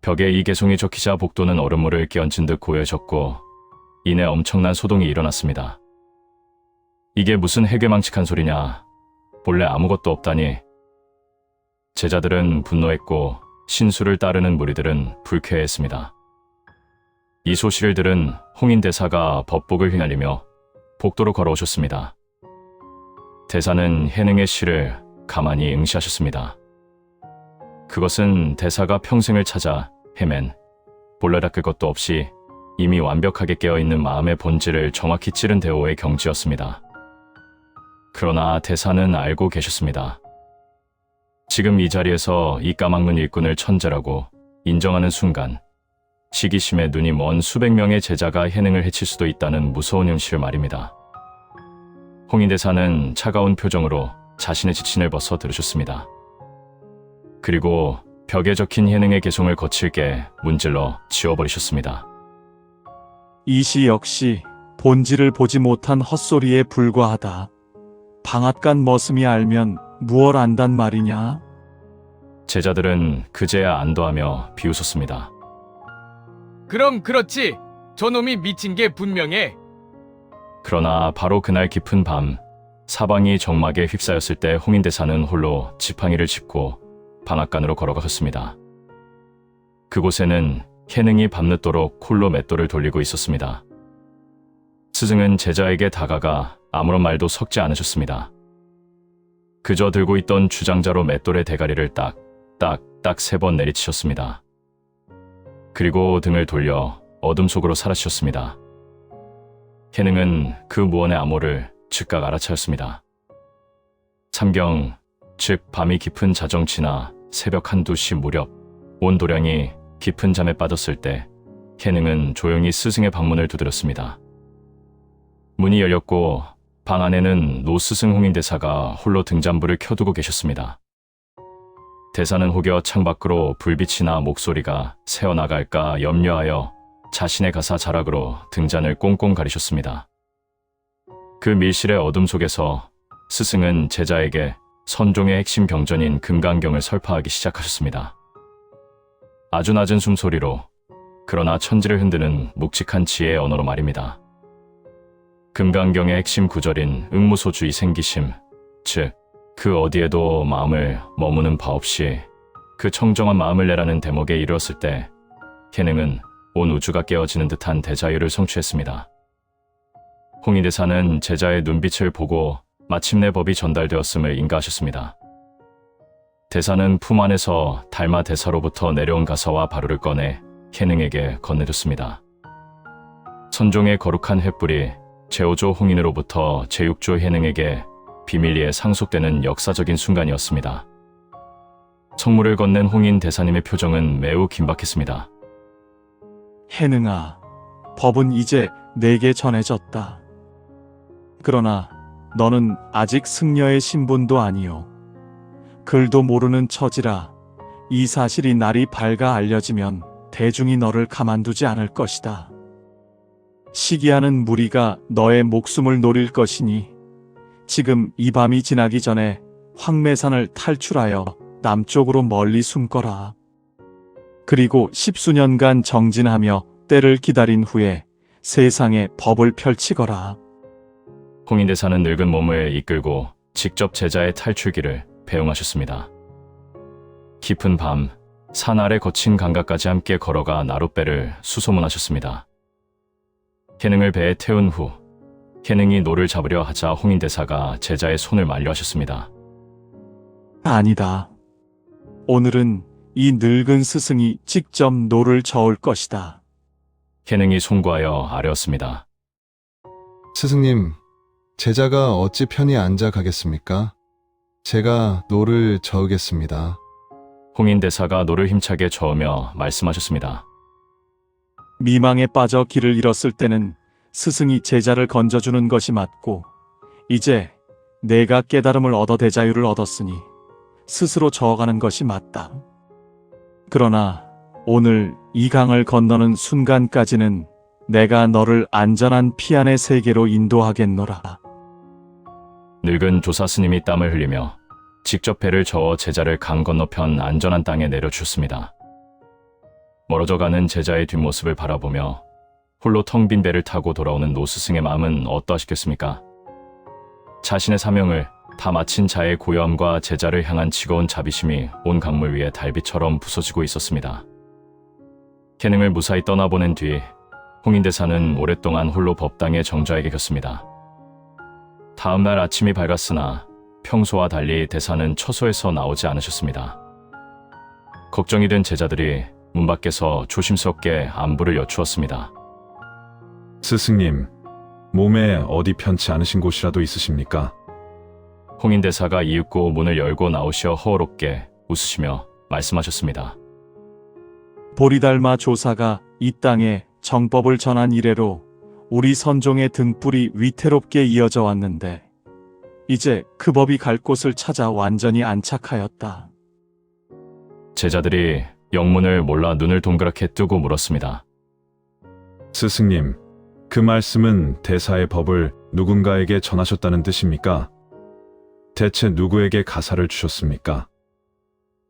벽에 이 개송이 적히자 복도는 얼음물을 끼얹은 듯 고요해졌고 이내 엄청난 소동이 일어났습니다. 이게 무슨 해괴망측한 소리냐. 본래 아무것도 없다니. 제자들은 분노했고 신수를 따르는 무리들은 불쾌했습니다. 이 소식을 들은 홍인대사가 법복을 휘날리며 복도로 걸어오셨습니다. 대사는 해능의 시를 가만히 응시하셨습니다. 그것은 대사가 평생을 찾아 헤맨 볼래 닦을 것도 없이 이미 완벽하게 깨어있는 마음의 본질을 정확히 찌른 대오의 경지였습니다. 그러나 대사는 알고 계셨습니다. 지금 이 자리에서 이 까막눈 일꾼을 천재라고 인정하는 순간 시기심에 눈이 먼 수백 명의 제자가 해능을 해칠 수도 있다는 무서운 현실을 말입니다. 홍인대사는 차가운 표정으로 자신의 지친을 벗어 들으셨습니다. 그리고 벽에 적힌 해능의 개송을 거칠게 문질러 지워버리셨습니다. 이 시 역시 본질을 보지 못한 헛소리에 불과하다. 방앗간 머슴이 알면 무얼 안단 말이냐? 제자들은 그제야 안도하며 비웃었습니다. 그럼 그렇지. 저놈이 미친 게 분명해. 그러나 바로 그날 깊은 밤 사방이 정막에 휩싸였을 때 홍인대사는 홀로 지팡이를 짚고 방앗간으로 걸어갔습니다. 그곳에는 해능이 밤늦도록 홀로 맷돌을 돌리고 있었습니다. 스승은 제자에게 다가가 아무런 말도 섞지 않으셨습니다. 그저 들고 있던 주장자로 맷돌의 대가리를 딱 3번 내리치셨습니다. 그리고 등을 돌려 어둠 속으로 사라지셨습니다. 해능은 그 무언의 암호를 즉각 알아차렸습니다. 삼경, 즉 밤이 깊은 자정치나 새벽 1~2시 무렵 온 도량이 깊은 잠에 빠졌을 때 해능은 조용히 스승의 방문을 두드렸습니다. 문이 열렸고 방 안에는 노스승 홍인대사가 홀로 등잔불을 켜두고 계셨습니다. 대사는 혹여 창밖으로 불빛이나 목소리가 새어나갈까 염려하여 자신의 가사 자락으로 등잔을 꽁꽁 가리셨습니다. 그 밀실의 어둠 속에서 스승은 제자에게 선종의 핵심 경전인 금강경을 설파하기 시작하셨습니다. 아주 낮은 숨소리로, 그러나 천지를 흔드는 묵직한 지혜의 언어로 말입니다. 금강경의 핵심 구절인 응무소주의 생기심, 즉 그 어디에도 마음을 머무는 바 없이 그 청정한 마음을 내라는 대목에 이르렀을 때 해능은 온 우주가 깨어지는 듯한 대자유를 성취했습니다. 홍인대사는 제자의 눈빛을 보고 마침내 법이 전달되었음을 인가하셨습니다. 대사는 품 안에서 달마 대사로부터 내려온 가사와 바루를 꺼내 해능에게 건네줬습니다. 선종의 거룩한 횃불이 제5조 홍인으로부터 제6조 해능에게 비밀리에 상속되는 역사적인 순간이었습니다. 성물을 건넨 홍인 대사님의 표정은 매우 긴박했습니다. 해능아, 법은 이제 내게 전해졌다. 그러나 너는 아직 승려의 신분도 아니오. 글도 모르는 처지라 이 사실이 날이 밝아 알려지면 대중이 너를 가만두지 않을 것이다. 시기하는 무리가 너의 목숨을 노릴 것이니 지금 이 밤이 지나기 전에 황매산을 탈출하여 남쪽으로 멀리 숨거라. 그리고 10수년간 정진하며 때를 기다린 후에 세상에 법을 펼치거라. 홍인대사는 늙은 몸을 이끌고 직접 제자의 탈출기를 배웅하셨습니다. 깊은 밤, 산 아래 거친 강가까지 함께 걸어가 나룻배를 수소문하셨습니다. 해능을 배에 태운 후 해능이 노를 잡으려 하자 홍인대사가 제자의 손을 만류하셨습니다. 아니다. 오늘은 이 늙은 스승이 직접 노를 저을 것이다. 해능이 송구하여 아뢰었습니다. 스승님, 제자가 어찌 편히 앉아 가겠습니까? 제가 노를 저으겠습니다. 홍인대사가 노를 힘차게 저으며 말씀하셨습니다. 미망에 빠져 길을 잃었을 때는 스승이 제자를 건져주는 것이 맞고 이제 내가 깨달음을 얻어 대자유를 얻었으니 스스로 저어가는 것이 맞다. 그러나 오늘 이 강을 건너는 순간까지는 내가 너를 안전한 피안의 세계로 인도하겠노라. 늙은 조사 스님이 땀을 흘리며 직접 배를 저어 제자를 강 건너편 안전한 땅에 내려주었습니다. 멀어져가는 제자의 뒷모습을 바라보며 홀로 텅 빈 배를 타고 돌아오는 노스승의 마음은 어떠하시겠습니까? 자신의 사명을 다 마친 자의 고요함과 제자를 향한 지거운 자비심이 온 강물 위에 달빛처럼 부서지고 있었습니다. 계능을 무사히 떠나보낸 뒤 홍인대사는 오랫동안 홀로 법당의 정자에게 겼습니다. 다음 날 아침이 밝았으나 평소와 달리 대사는 처소에서 나오지 않으셨습니다. 걱정이 된 제자들이 문 밖에서 조심스럽게 안부를 여쭈었습니다. 스승님, 몸에 어디 편치 않으신 곳이라도 있으십니까? 홍인대사가 이윽고 문을 열고 나오시어 허어롭게 웃으시며 말씀하셨습니다. 보리달마 조사가 이 땅에 정법을 전한 이래로 우리 선종의 등불이 위태롭게 이어져 왔는데 이제 그 법이 갈 곳을 찾아 완전히 안착하였다. 제자들이 영문을 몰라 눈을 동그랗게 뜨고 물었습니다. 스승님, 그 말씀은 대사의 법을 누군가에게 전하셨다는 뜻입니까? 대체 누구에게 가사를 주셨습니까?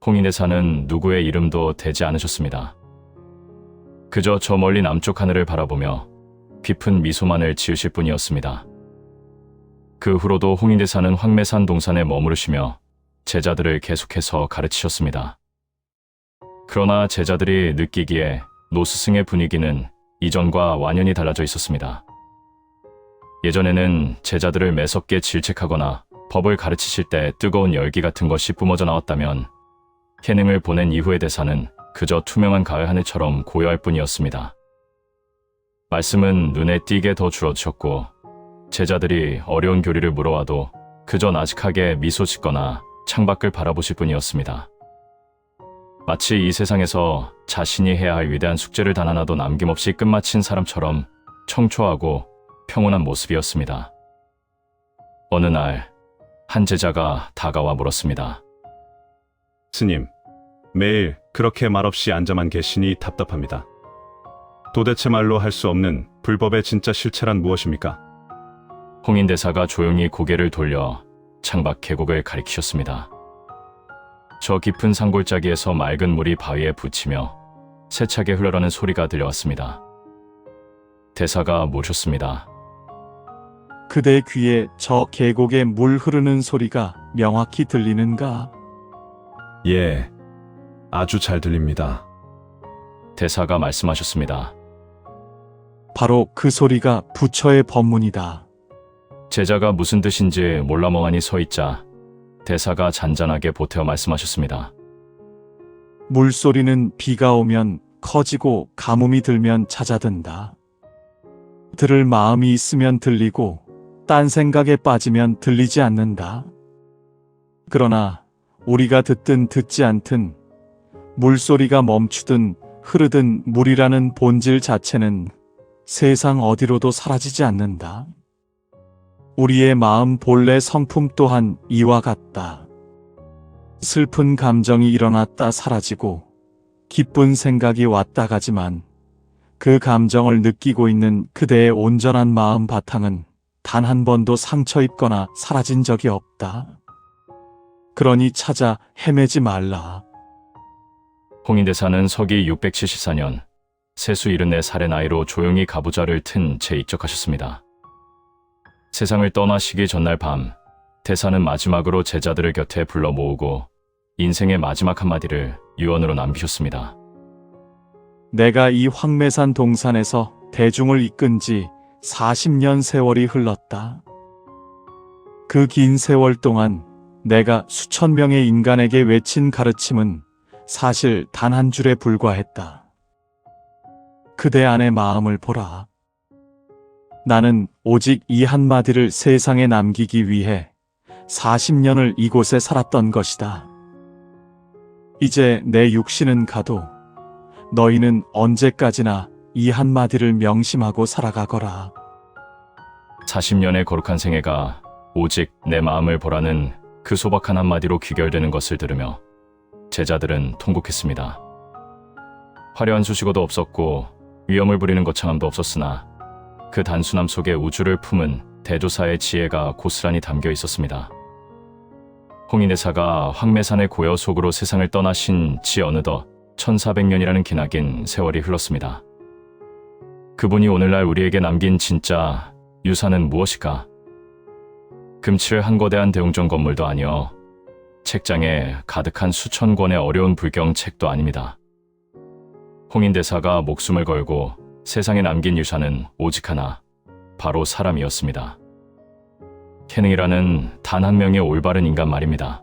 홍인대사는 누구의 이름도 대지 않으셨습니다. 그저 저 멀리 남쪽 하늘을 바라보며 깊은 미소만을 지으실 뿐이었습니다. 그 후로도 홍인대사는 황매산 동산에 머무르시며 제자들을 계속해서 가르치셨습니다. 그러나 제자들이 느끼기에 노스승의 분위기는 이전과 완연히 달라져 있었습니다. 예전에는 제자들을 매섭게 질책하거나 법을 가르치실 때 뜨거운 열기 같은 것이 뿜어져 나왔다면 해능을 보낸 이후의 대사는 그저 투명한 가을 하늘처럼 고요할 뿐이었습니다. 말씀은 눈에 띄게 더 줄어드셨고 제자들이 어려운 교리를 물어와도 그저 나직하게 미소 짓거나 창밖을 바라보실 뿐이었습니다. 마치 이 세상에서 자신이 해야 할 위대한 숙제를 단 하나도 남김없이 끝마친 사람처럼 청초하고 평온한 모습이었습니다. 어느 날 한 제자가 다가와 물었습니다. 스님, 매일 그렇게 말없이 앉아만 계시니 답답합니다. 도대체 말로 할 수 없는 불법의 진짜 실체란 무엇입니까? 홍인대사가 조용히 고개를 돌려 창밖 계곡을 가리키셨습니다. 저 깊은 산골짜기에서 맑은 물이 바위에 붙이며 세차게 흘러가는 소리가 들려왔습니다. 대사가 물으셨습니다. 그대 귀에 저 계곡에 물 흐르는 소리가 명확히 들리는가? 예, 아주 잘 들립니다. 대사가 말씀하셨습니다. 바로 그 소리가 부처의 법문이다. 제자가 무슨 뜻인지 몰라 멍하니 서 있자 대사가 잔잔하게 보태어 말씀하셨습니다. 물소리는 비가 오면 커지고 가뭄이 들면 잦아든다. 들을 마음이 있으면 들리고 딴 생각에 빠지면 들리지 않는다. 그러나 우리가 듣든 듣지 않든 물소리가 멈추든 흐르든 물이라는 본질 자체는 세상 어디로도 사라지지 않는다. 우리의 마음 본래 성품 또한 이와 같다. 슬픈 감정이 일어났다 사라지고 기쁜 생각이 왔다 가지만 그 감정을 느끼고 있는 그대의 온전한 마음 바탕은 단 한 번도 상처 입거나 사라진 적이 없다. 그러니 찾아 헤매지 말라. 홍인대사는 서기 674년 세수 74살의 나이로 조용히 가부좌를 튼 채 입적하셨습니다. 세상을 떠나시기 전날 밤 대사는 마지막으로 제자들을 곁에 불러 모으고 인생의 마지막 한마디를 유언으로 남기셨습니다. 내가 이 황매산 동산에서 대중을 이끈 지 40년 세월이 흘렀다. 그 긴 세월 동안 내가 수천 명의 인간에게 외친 가르침은 사실 단 한 줄에 불과했다. 그대 안의 마음을 보라. 나는 오직 이 한마디를 세상에 남기기 위해 40년을 이곳에 살았던 것이다. 이제 내 육신은 가도 너희는 언제까지나 이 한마디를 명심하고 살아가거라. 40년의 거룩한 생애가 오직 내 마음을 보라는 그 소박한 한마디로 귀결되는 것을 들으며 제자들은 통곡했습니다. 화려한 수식어도 없었고 위엄을 부리는 거창함도 없었으나 그 단순함 속에 우주를 품은 대조사의 지혜가 고스란히 담겨 있었습니다. 홍인대사가 황매산의 고여 속으로 세상을 떠나신 지 어느덧 1400년이라는 기나긴 세월이 흘렀습니다. 그분이 오늘날 우리에게 남긴 진짜 유산은 무엇일까? 금칠 한 거대한 대웅전 건물도 아니요, 책장에 가득한 수천 권의 어려운 불경 책도 아닙니다. 홍인대사가 목숨을 걸고 세상에 남긴 유산은 오직 하나, 바로 사람이었습니다. 캐능이라는 단 한 명의 올바른 인간 말입니다.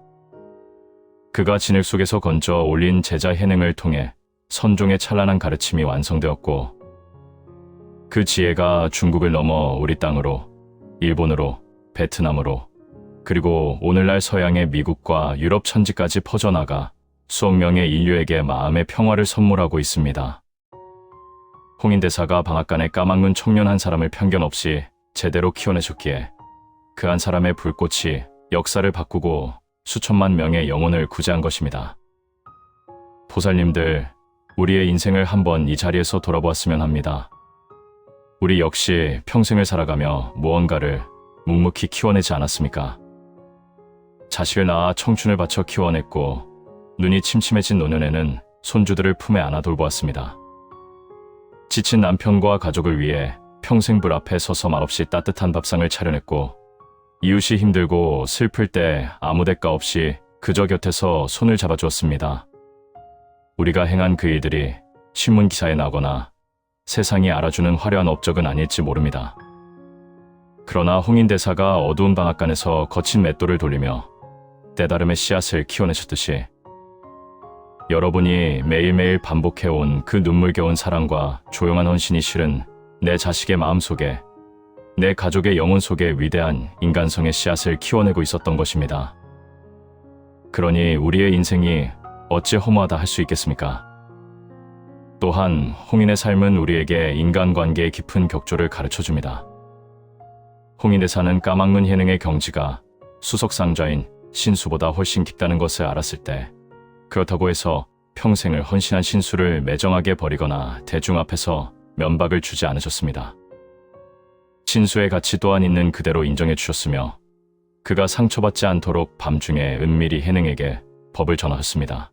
그가 진흙 속에서 건져 올린 제자 해능을 통해 선종의 찬란한 가르침이 완성되었고, 그 지혜가 중국을 넘어 우리 땅으로, 일본으로, 베트남으로, 그리고 오늘날 서양의 미국과 유럽 천지까지 퍼져나가 수억 명의 인류에게 마음의 평화를 선물하고 있습니다. 홍인대사가 방앗간에 까막눈 청년 한 사람을 편견 없이 제대로 키워내셨기에 그 한 사람의 불꽃이 역사를 바꾸고 수천만 명의 영혼을 구제한 것입니다. 보살님들, 우리의 인생을 한번 이 자리에서 돌아보았으면 합니다. 우리 역시 평생을 살아가며 무언가를 묵묵히 키워내지 않았습니까? 자식을 낳아 청춘을 바쳐 키워냈고, 눈이 침침해진 노년에는 손주들을 품에 안아 돌보았습니다. 지친 남편과 가족을 위해 평생 불 앞에 서서 말없이 따뜻한 밥상을 차려냈고, 이웃이 힘들고 슬플 때 아무 대가 없이 그저 곁에서 손을 잡아주었습니다. 우리가 행한 그 일들이 신문 기사에 나거나 세상이 알아주는 화려한 업적은 아닐지 모릅니다. 그러나 홍인대사가 어두운 방앗간에서 거친 맷돌을 돌리며 때다름의 씨앗을 키워내셨듯이, 여러분이 매일매일 반복해온 그 눈물겨운 사랑과 조용한 헌신이 실은 내 자식의 마음속에, 내 가족의 영혼 속에 위대한 인간성의 씨앗을 키워내고 있었던 것입니다. 그러니 우리의 인생이 어찌 허무하다 할 수 있겠습니까? 또한 홍인의 삶은 우리에게 인간관계의 깊은 격조를 가르쳐줍니다. 홍인대사는 까막눈 해능의 경지가 수석상좌인 신수보다 훨씬 깊다는 것을 알았을 때, 그렇다고 해서 평생을 헌신한 신수를 매정하게 버리거나 대중 앞에서 면박을 주지 않으셨습니다. 신수의 가치 또한 있는 그대로 인정해 주셨으며, 그가 상처받지 않도록 밤중에 은밀히 해능에게 법을 전하셨습니다.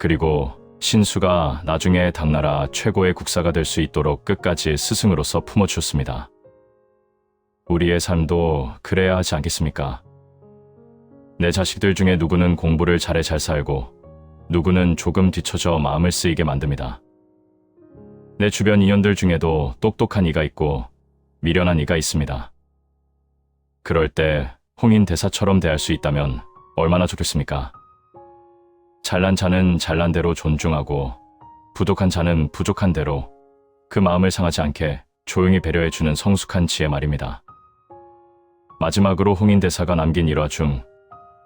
그리고 신수가 나중에 당나라 최고의 국사가 될 수 있도록 끝까지 스승으로서 품어주셨습니다. 우리의 삶도 그래야 하지 않겠습니까? 내 자식들 중에 누구는 공부를 잘해 잘 살고, 누구는 조금 뒤처져 마음을 쓰이게 만듭니다. 내 주변 인연들 중에도 똑똑한 이가 있고 미련한 이가 있습니다. 그럴 때 홍인대사처럼 대할 수 있다면 얼마나 좋겠습니까? 잘난 자는 잘난 대로 존중하고, 부족한 자는 부족한 대로 그 마음을 상하지 않게 조용히 배려해주는 성숙한 지혜 말입니다. 마지막으로 홍인대사가 남긴 일화 중,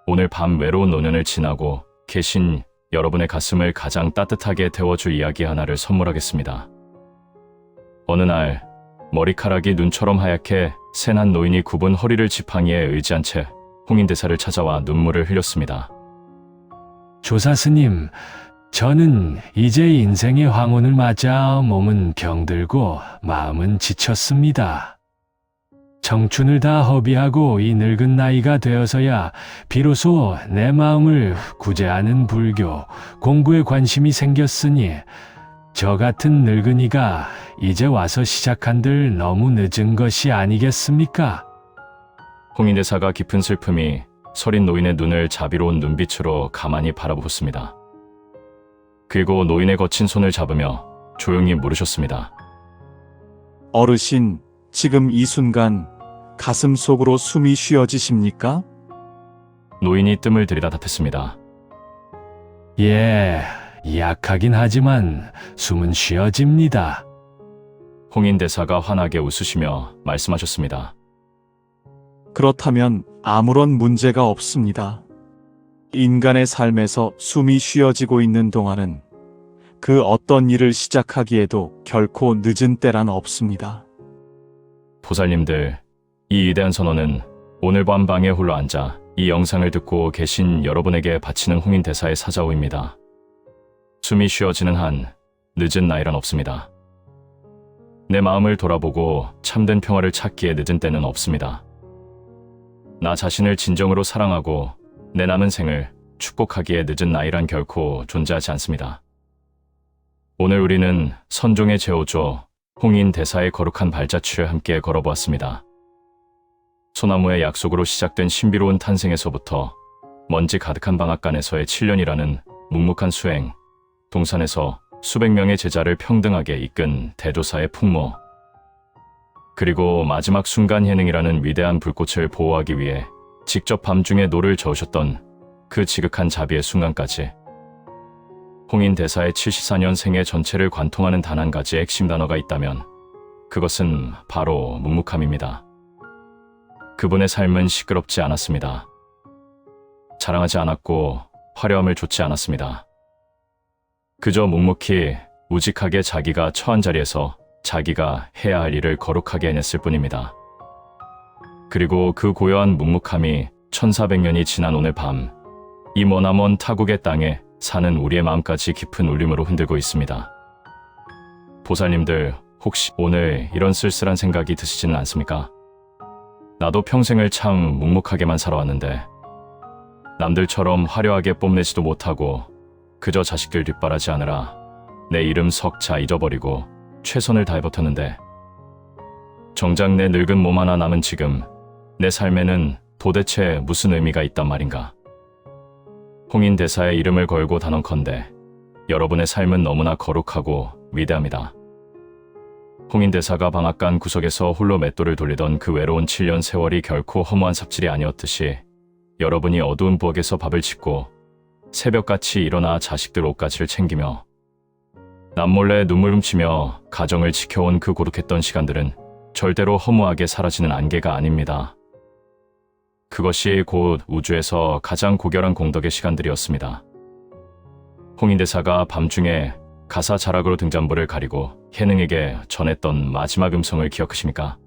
오늘 밤 외로운 노년을 지나고 계신 여러분의 가슴을 가장 따뜻하게 데워줄 이야기 하나를 선물하겠습니다. 어느 날 머리카락이 눈처럼 하얗게 센 한 노인이 굽은 허리를 지팡이에 의지한 채 홍인대사를 찾아와 눈물을 흘렸습니다. 조사스님, 저는 이제 인생의 황혼을 맞아 몸은 병들고 마음은 지쳤습니다. 청춘을 다 허비하고 이 늙은 나이가 되어서야 비로소 내 마음을 구제하는 불교, 공부에 관심이 생겼으니, 저 같은 늙은이가 이제 와서 시작한들 너무 늦은 것이 아니겠습니까? 홍인대사가 깊은 슬픔이 서린 노인의 눈을 자비로운 눈빛으로 가만히 바라보았습니다. 그리고 노인의 거친 손을 잡으며 조용히 물으셨습니다. 어르신, 지금 이 순간 가슴 속으로 숨이 쉬어지십니까? 노인이 뜸을 들이다 답했습니다. 예, 약하긴 하지만 숨은 쉬어집니다. 홍인대사가 환하게 웃으시며 말씀하셨습니다. 그렇다면 아무런 문제가 없습니다. 인간의 삶에서 숨이 쉬어지고 있는 동안은 그 어떤 일을 시작하기에도 결코 늦은 때란 없습니다. 보살님들, 이 위대한 선언은 오늘 밤 방에 홀로 앉아 이 영상을 듣고 계신 여러분에게 바치는 홍인대사의 사자오입니다. 숨이 쉬어지는 한 늦은 나이란 없습니다. 내 마음을 돌아보고 참된 평화를 찾기에 늦은 때는 없습니다. 나 자신을 진정으로 사랑하고 내 남은 생을 축복하기에 늦은 나이란 결코 존재하지 않습니다. 오늘 우리는 선종의 제오조 홍인 대사의 거룩한 발자취를 함께 걸어보았습니다. 소나무의 약속으로 시작된 신비로운 탄생에서부터 먼지 가득한 방앗간에서의 7년이라는 묵묵한 수행, 동산에서 수백 명의 제자를 평등하게 이끈 대조사의 풍모, 그리고 마지막 순간 예능이라는 위대한 불꽃을 보호하기 위해 직접 밤중에 노를 저으셨던 그 지극한 자비의 순간까지, 홍인 대사의 74년 생애 전체를 관통하는 단 한 가지 핵심 단어가 있다면 그것은 바로 묵묵함입니다. 그분의 삶은 시끄럽지 않았습니다. 자랑하지 않았고 화려함을 좇지 않았습니다. 그저 묵묵히 우직하게 자기가 처한 자리에서 자기가 해야 할 일을 거룩하게 해냈을 뿐입니다. 그리고 그 고요한 묵묵함이 1400년이 지난 오늘 밤, 이 머나먼 타국의 땅에 사는 우리의 마음까지 깊은 울림으로 흔들고 있습니다. 보살님들, 혹시 오늘 이런 쓸쓸한 생각이 드시지는 않습니까? 나도 평생을 참 묵묵하게만 살아왔는데 남들처럼 화려하게 뽐내지도 못하고 그저 자식들 뒷바라지하느라 내 이름 석자 잊어버리고 최선을 다해 버텼는데, 정작 내 늙은 몸 하나 남은 지금 내 삶에는 도대체 무슨 의미가 있단 말인가? 홍인 대사의 이름을 걸고 단언컨대 여러분의 삶은 너무나 거룩하고 위대합니다. 홍인 대사가 방앗간 구석에서 홀로 맷돌을 돌리던 그 외로운 7년 세월이 결코 허무한 삽질이 아니었듯이, 여러분이 어두운 부엌에서 밥을 짓고 새벽같이 일어나 자식들 옷가지를 챙기며 남몰래 눈물 훔치며 가정을 지켜온 그 고독했던 시간들은 절대로 허무하게 사라지는 안개가 아닙니다. 그것이 곧 우주에서 가장 고결한 공덕의 시간들이었습니다. 홍인 대사가 밤중에 가사 자락으로 등잔불을 가리고 해능에게 전했던 마지막 음성을 기억하십니까?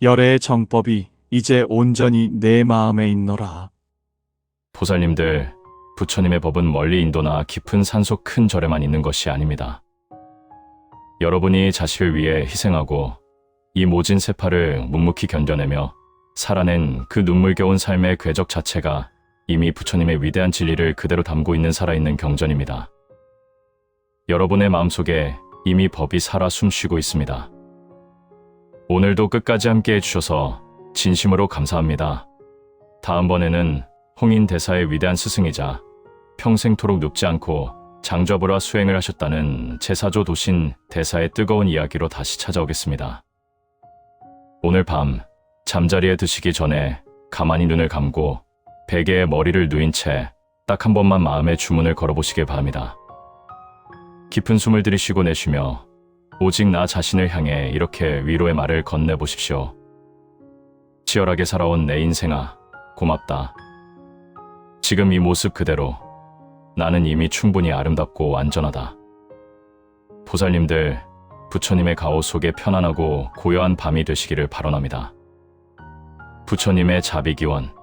열애의 정법이 이제 온전히 내 마음에 있노라. 보살님들, 부처님의 법은 멀리 인도나 깊은 산속 큰 절에만 있는 것이 아닙니다. 여러분이 자식을 위해 희생하고 이 모진 세파를 묵묵히 견뎌내며 살아낸 그 눈물겨운 삶의 궤적 자체가 이미 부처님의 위대한 진리를 그대로 담고 있는 살아있는 경전입니다. 여러분의 마음속에 이미 법이 살아 숨쉬고 있습니다. 오늘도 끝까지 함께 해주셔서 진심으로 감사합니다. 다음번에는 홍인 대사의 위대한 스승이자 평생토록 눕지 않고 장좌불화 수행을 하셨다는 제사조 도신 대사의 뜨거운 이야기로 다시 찾아오겠습니다. 오늘 밤 잠자리에 드시기 전에 가만히 눈을 감고 베개에 머리를 누인 채 딱 한 번만 마음의 주문을 걸어보시길 바랍니다. 깊은 숨을 들이쉬고 내쉬며 오직 나 자신을 향해 이렇게 위로의 말을 건네보십시오. 치열하게 살아온 내 인생아, 고맙다. 지금 이 모습 그대로 나는 이미 충분히 아름답고 완전하다. 보살님들, 부처님의 가호 속에 편안하고 고요한 밤이 되시기를 발언합니다. 부처님의 자비기원.